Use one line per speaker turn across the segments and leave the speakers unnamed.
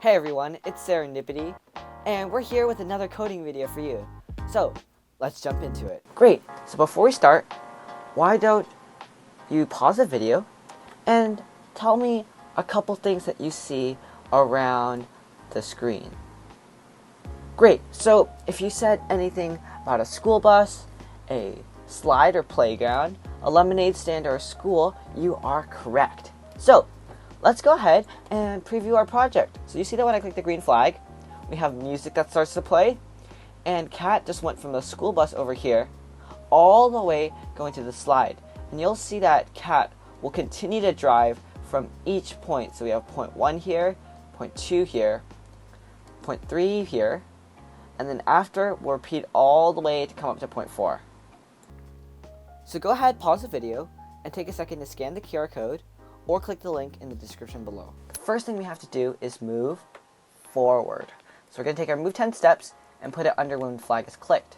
Hey everyone, it's Serendipity, and we're here with another coding video for you. So, let's jump into it. Great, so before we start, why don't you pause the video and tell me a couple things that you see around the screen. Great, so if you said anything about a school bus, a slide or playground, a lemonade stand or a school, you are correct. So, let's go ahead and preview our project. So you see that when I click the green flag, we have music that starts to play, and Kat just went from the school bus over here all the way going to the slide. And you'll see that Kat will continue to drive from each point. So we have point 1 here, point 2 here, point 3 here, and then after we'll repeat all the way to come up to point 4. So go ahead, pause the video, and take a second to scan the QR code or click the link in the description below. The first thing we have to do is move forward. So we're going to take our move 10 steps and put it under when the flag is clicked.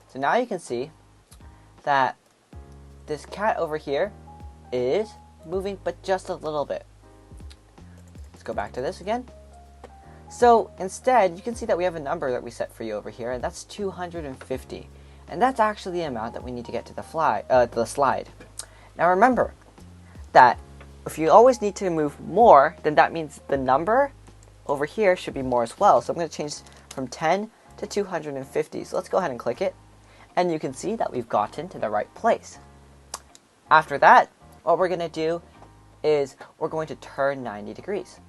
So now you can see that this cat over here is moving, but just a little bit. Let's go back to this again. So instead, you can see that we have a number that we set for you over here, and that's 250. And that's actually the amount that we need to get to the slide. Now remember that if you always need to move more, then that means the number over here should be more as well. So I'm going to change from 10 to 250. So let's go ahead and click it. And you can see that we've gotten to the right place. After that, what we're going to do is we're going to turn 90 degrees.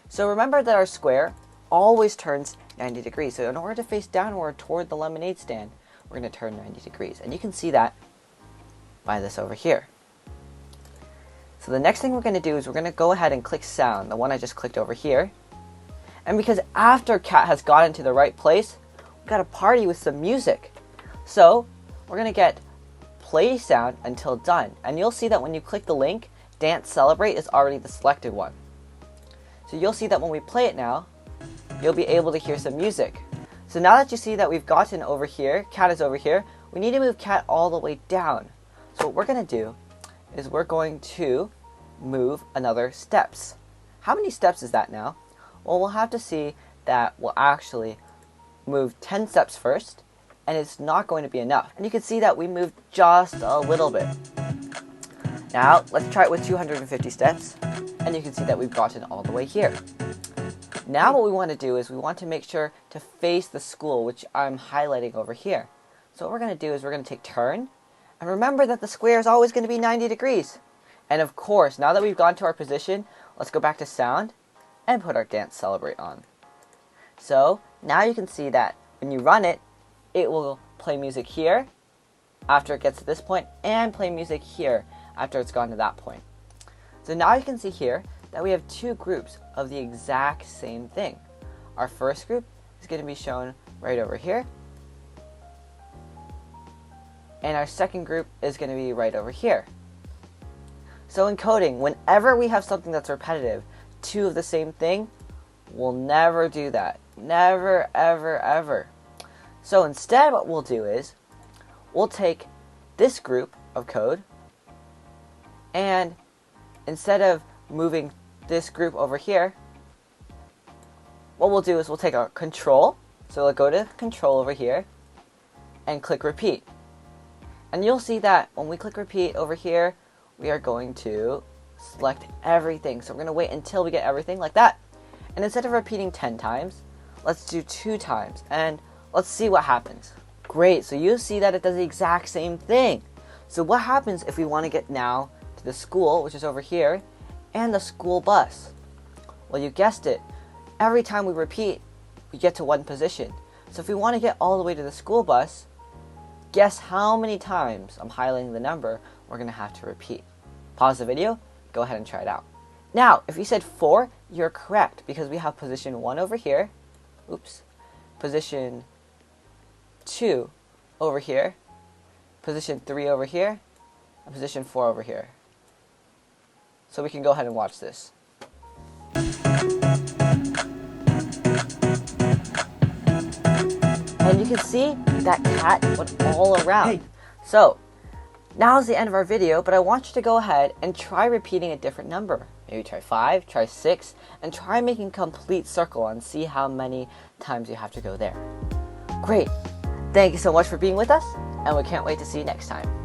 So remember that our square always turns 90 degrees. So in order to face downward toward the lemonade stand, we're going to turn 90 degrees. And you can see that by this over here. So the next thing we're going to do is we're going to go ahead and click sound, the one I just clicked over here. And because after Kat has gotten to the right place, we've got a party with some music. So we're going to get play sound until done. And you'll see that when you click the link, Dance Celebrate is already the selected one. So you'll see that when we play it now, you'll be able to hear some music. So now that you see that we've gotten over here, Kat is over here, we need to move Kat all the way down. So what we're going to do is we're going to move another steps. How many steps is that now? Well, we'll have to see that we'll actually move 10 steps first, and it's not going to be enough. And you can see that we moved just a little bit. Now, let's try it with 250 steps, and you can see that we've gotten all the way here. Now what we want to do is we want to make sure to face the school, which I'm highlighting over here. So what we're going to do is we're going to take turn, and remember that the square is always going to be 90 degrees. And of course, now that we've gone to our position, let's go back to sound and put our Dance Celebrate on. So now you can see that when you run it, it will play music here after it gets to this point and play music here after it's gone to that point. So now you can see here that we have two groups of the exact same thing. Our first group is going to be shown right over here. And our second group is going to be right over here. So in coding, whenever we have something that's repetitive, two of the same thing, we'll never do that. Never, ever, ever. So instead what we'll do is, we'll take this group of code, and instead of moving this group over here, what we'll do is we'll take our control, so we'll go to control over here, and click repeat. And you'll see that when we click repeat over here, we are going to select everything. So we're going to wait until we get everything like that. And instead of repeating 10 times, let's do 2 times. And let's see what happens. Great, so you see that it does the exact same thing. So what happens if we want to get now to the school, which is over here, and the school bus? Well, you guessed it. Every time we repeat, we get to one position. So if we want to get all the way to the school bus, guess how many times, I'm highlighting the number, we're going to have to repeat. Pause the video, go ahead and try it out. Now, if you said 4, you're correct, because we have position 1 over here, position 2 over here, position 3 over here, and position 4 over here. So we can go ahead and watch this. And you can see that cat went all around. Hey. So, now's the end of our video, but I want you to go ahead and try repeating a different number. Maybe try 5, try 6, and try making a complete circle and see how many times you have to go there. Great! Thank you so much for being with us, and we can't wait to see you next time.